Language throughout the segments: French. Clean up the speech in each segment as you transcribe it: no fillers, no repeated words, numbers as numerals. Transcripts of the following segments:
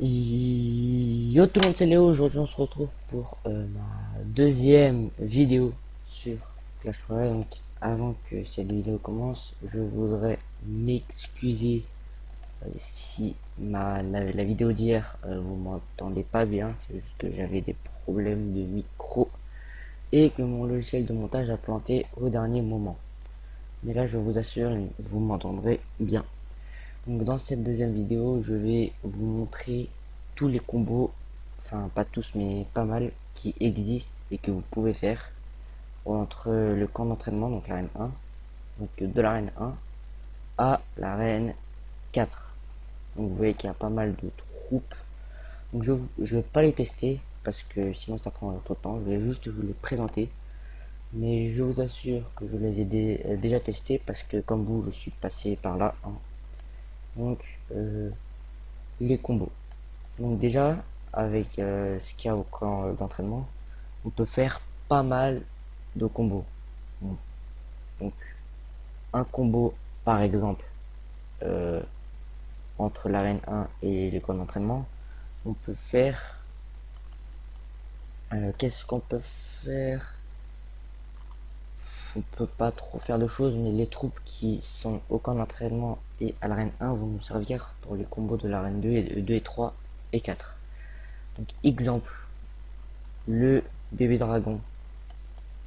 Yo tout le monde, c'est Léo. Aujourd'hui on se retrouve pour ma deuxième vidéo sur Clash Royale. Donc avant que cette vidéo commence, je voudrais m'excuser si la vidéo d'hier vous m'entendez pas bien. C'est juste que j'avais des problèmes de micro et que mon logiciel de montage a planté au dernier moment. Mais là je vous assure, vous m'entendrez bien. Donc dans cette deuxième vidéo, je vais vous montrer tous les combos, enfin pas tous mais pas mal, qui existent et que vous pouvez faire entre le camp d'entraînement, donc l'arène 1, donc de l'arène 1 à l'arène 4. Donc vous voyez qu'il y a pas mal de troupes. Donc je vais pas les tester parce que sinon ça prendra trop de temps. Je vais juste vous les présenter. Mais je vous assure que je les ai déjà testés parce que comme vous, je suis passé par là, hein. Donc les combos. Donc déjà, avec ce qu'il y a au camp d'entraînement, on peut faire pas mal de combos. Bon, donc un combo par exemple euh, entre l'arène 1 et le camp d'entraînement, on peut faire... qu'est-ce qu'on peut faire? On peut pas trop faire de choses, mais les troupes qui sont au camp d'entraînement et à l'arène 1 vont nous servir pour les combos de l'arène 2 et 3 et 4. Donc exemple, le bébé dragon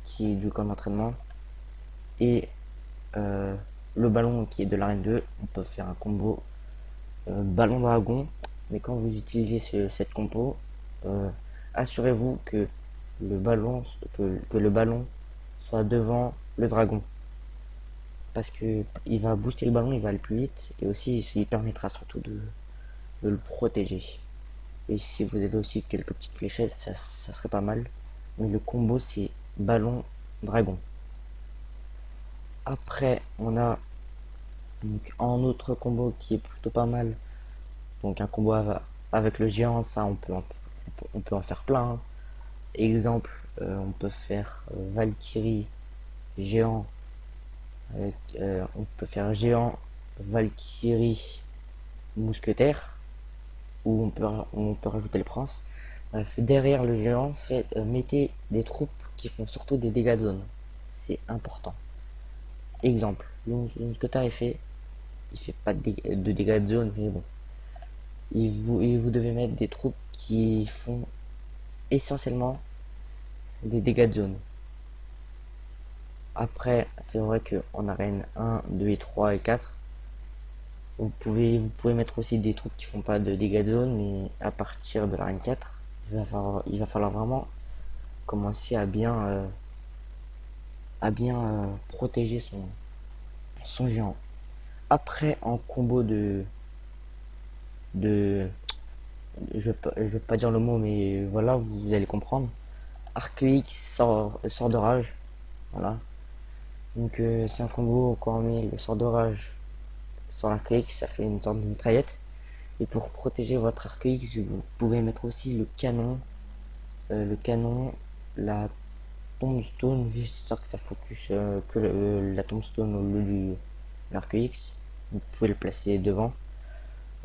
qui est du camp d'entraînement et le ballon qui est de l'arène 2, on peut faire un combo ballon dragon. Mais quand vous utilisez cette compo, assurez-vous que le ballon soit devant le dragon, parce que il va booster le ballon, il va aller plus vite, et aussi il permettra surtout de le protéger. Et si vous avez aussi quelques petites fléchettes, ça serait pas mal. Mais le combo c'est ballon dragon. Après on a donc un autre combo qui est plutôt pas mal. Donc un combo avec le géant, ça on peut en faire plein, hein. Exemple, on peut faire Valkyrie géant avec, on peut faire géant Valkyrie mousquetaire, ou on peut rajouter le prince. Bref, derrière le géant, mettez des troupes qui font surtout des dégâts de zone. C'est important. Exemple, le mousquetaire il fait pas de dégâts de zone, mais bon. Et vous devez mettre des troupes qui font essentiellement des dégâts de zone. Après, c'est vrai qu'en arène 1, 2 et 3 et 4, vous pouvez mettre aussi des troupes qui font pas de dégâts de zone, mais à partir de l'arène 4, il va falloir vraiment commencer à bien protéger son géant. Après, en combo de je vais pas dire le mot, mais voilà, vous allez comprendre. Arc-X sort de rage, voilà. Donc c'est un combo quand on met le sort de rage sur l'arc-X, ça fait une sorte de mitraillette. Et pour protéger votre arc-X, vous pouvez mettre aussi le canon, la tombstone, juste histoire que ça focus que la tombstone au lieu du l'arc-X. Vous pouvez le placer devant.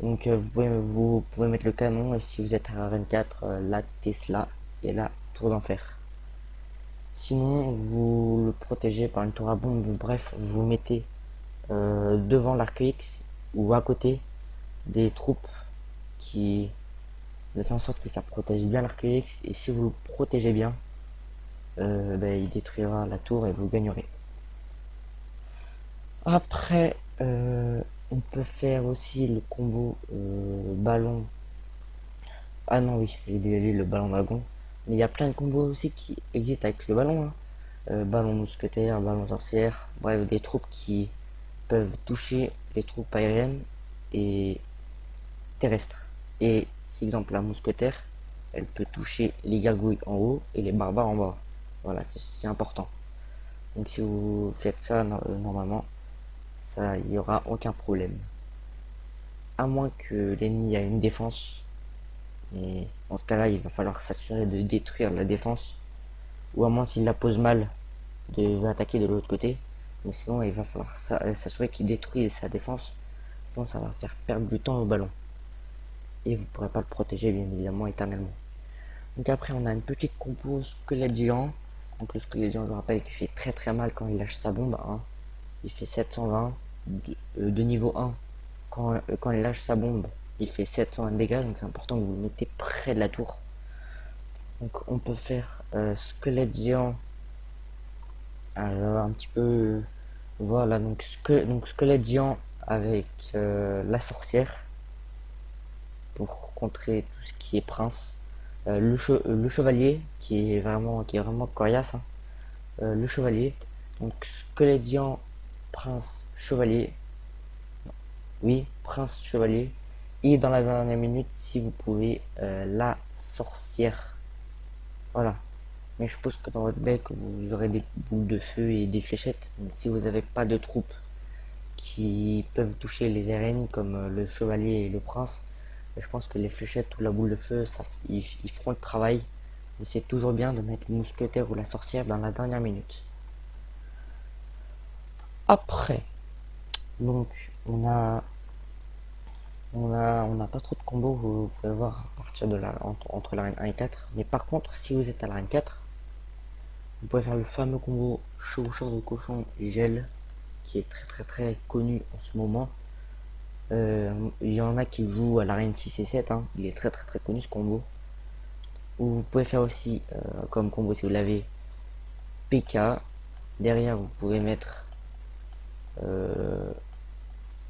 Donc vous pouvez mettre le canon, et si vous êtes à arène 4, la Tesla et la tour d'enfer. Sinon, vous le protégez par une tour à bombe. Bref, vous mettez devant l'arc-X ou à côté des troupes qui fait en sorte que ça protège bien l'arc-X, et si vous le protégez bien, il détruira la tour et vous gagnerez. Après, on peut faire aussi le combo ballon. Ah non, oui, j'ai dit le ballon dragon. Mais il y a plein de combos aussi qui existent avec le ballon, hein. Ballon mousquetaire, ballon sorcière, bref, des troupes qui peuvent toucher les troupes aériennes et terrestres. Et, exemple, la mousquetaire, elle peut toucher les gargouilles en haut et les barbares en bas. Voilà, c'est important. Donc si vous faites ça normalement, ça, il n'y aura aucun problème. À moins que l'ennemi ait une défense. Et dans ce cas-là, il va falloir s'assurer de détruire la défense. Ou à moins s'il la pose mal, de attaquer de l'autre côté. Mais sinon, il va falloir s'assurer qu'il détruit sa défense. Sinon, ça va faire perdre du temps au ballon. et vous pourrez pas le protéger bien évidemment éternellement. Donc après on a une petite compo squelette géant. Donc le squelette géant, je vous rappelle qu'il fait très mal quand il lâche sa bombe, hein. Il fait 720 de niveau 1. Quand il lâche sa bombe, il fait 720 de dégâts, donc c'est important que vous le mettez près de la tour. Donc on peut faire squelette géant. Alors un petit peu, voilà, donc squelette géant avec la sorcière pour contrer tout ce qui est prince. Le chevalier qui est vraiment coriace, hein. Le chevalier, donc squelette géant, prince, chevalier, oui, prince, chevalier, et dans la dernière minute si vous pouvez la sorcière, voilà. Mais je suppose que dans votre deck vous aurez des boules de feu et des fléchettes. Donc, si vous n'avez pas de troupes qui peuvent toucher les arènes comme le chevalier et le prince, je pense que les fléchettes ou la boule de feu, ils feront le travail. Mais c'est toujours bien de mettre le mousquetaire ou la sorcière dans la dernière minute. Après, donc on n'a pas trop de combos, vous pouvez voir à partir de entre l'arène 1 et 4. Mais par contre, si vous êtes à l'arène 4, vous pouvez faire le fameux combo chevaucheur de cochon et gel qui est très connu en ce moment. Il y en a qui jouent à l'arène 6 et 7, hein. Il est très connu ce combo. Ou vous pouvez faire aussi comme combo si vous l'avez PK. Derrière vous pouvez mettre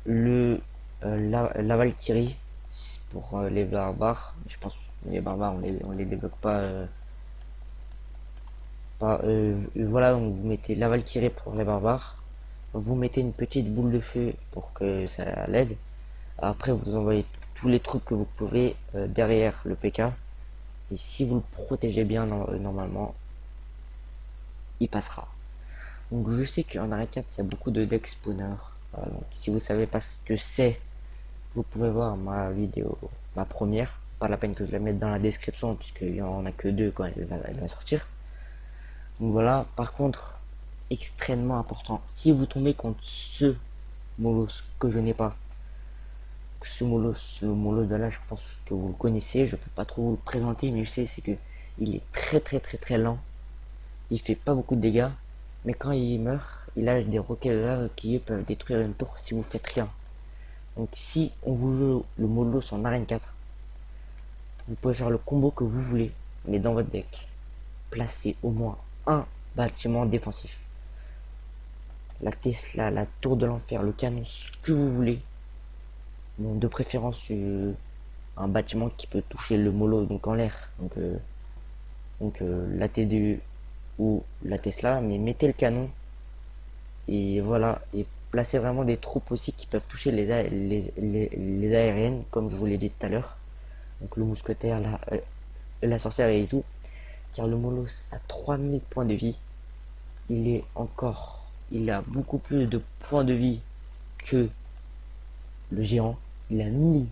la Valkyrie pour les barbares. Je pense que les barbares on les débloque pas. Voilà, donc vous mettez la Valkyrie pour les barbares. Vous mettez une petite boule de feu pour que ça l'aide. Après vous envoyez tous les trucs que vous pouvez derrière le PK. Et si vous le protégez bien normalement, il passera. Donc je sais qu'en arrêt 4 il y a beaucoup de deck spawner. Voilà, donc si vous savez pas ce que c'est, vous pouvez voir ma vidéo, ma première. Pas la peine que je la mette dans la description puisqu'il y en a que deux quand elle va sortir. Donc voilà, par contre, extrêmement important, si vous tombez contre ce Molos que je n'ai pas, ce Molos, le Molos de là, je pense que vous le connaissez, je peux pas trop vous le présenter, mais je sais c'est que il est très lent, il fait pas beaucoup de dégâts, mais quand il meurt, il lâche des roquets de lave qui peuvent détruire une tour si vous faites rien. Donc si on vous joue le Molos en arène 4, vous pouvez faire le combo que vous voulez, mais dans votre deck, placez au moins un bâtiment défensif. La Tesla, la tour de l'enfer, le canon, ce que vous voulez. Bon, de préférence un bâtiment qui peut toucher le mollo donc en l'air. Donc la TDU ou la Tesla, mais mettez le canon et voilà, et placez vraiment des troupes aussi qui peuvent toucher les aériennes comme je vous l'ai dit tout à l'heure. Donc le mousquetaire, la sorcière et tout. Car le Molos a 3000 points de vie. Il a beaucoup plus de points de vie que le géant. Il a 1000,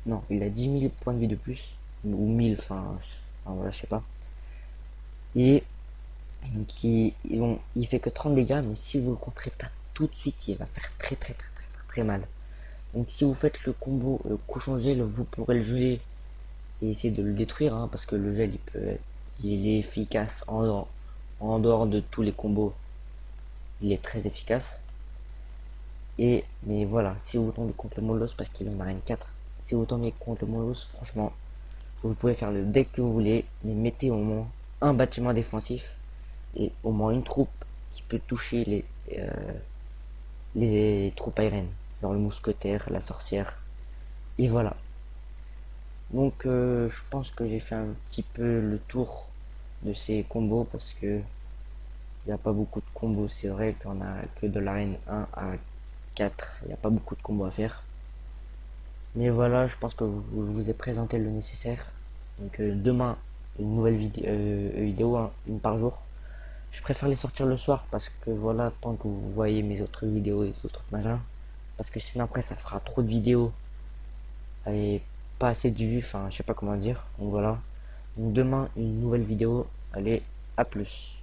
non, il a 10 000 points de vie de plus. Ou 1000, enfin voilà, je sais pas. Et donc il fait que 30 dégâts, mais si vous le contrez pas tout de suite, il va faire très mal. Donc si vous faites le combo cochon gel, vous pourrez le geler et essayer de le détruire, hein, parce que le gel il est efficace en dehors de tous les combos. Il est très efficace. Mais voilà, si vous tombez contre le Molos parce qu'il est en arène 4, si vous tombez contre le Molos, franchement, vous pouvez faire le deck que vous voulez, mais mettez au moins un bâtiment défensif et au moins une troupe qui peut toucher les troupes aériennes, genre le mousquetaire, la sorcière, et voilà. Donc je pense que j'ai fait un petit peu le tour de ces combos parce que il n'y a pas beaucoup de combos, c'est vrai qu'on a que de l'arène 1 à 4, il n'y a pas beaucoup de combos à faire. Mais voilà, je pense que je vous ai présenté le nécessaire. Donc demain, une nouvelle vidéo, hein, une par jour. Je préfère les sortir le soir parce que voilà, tant que vous voyez mes autres vidéos et les autres machins. Parce que sinon après ça fera trop de vidéos et pas assez de vues, enfin je sais pas comment dire. Donc voilà. Donc demain, une nouvelle vidéo. Allez, à plus.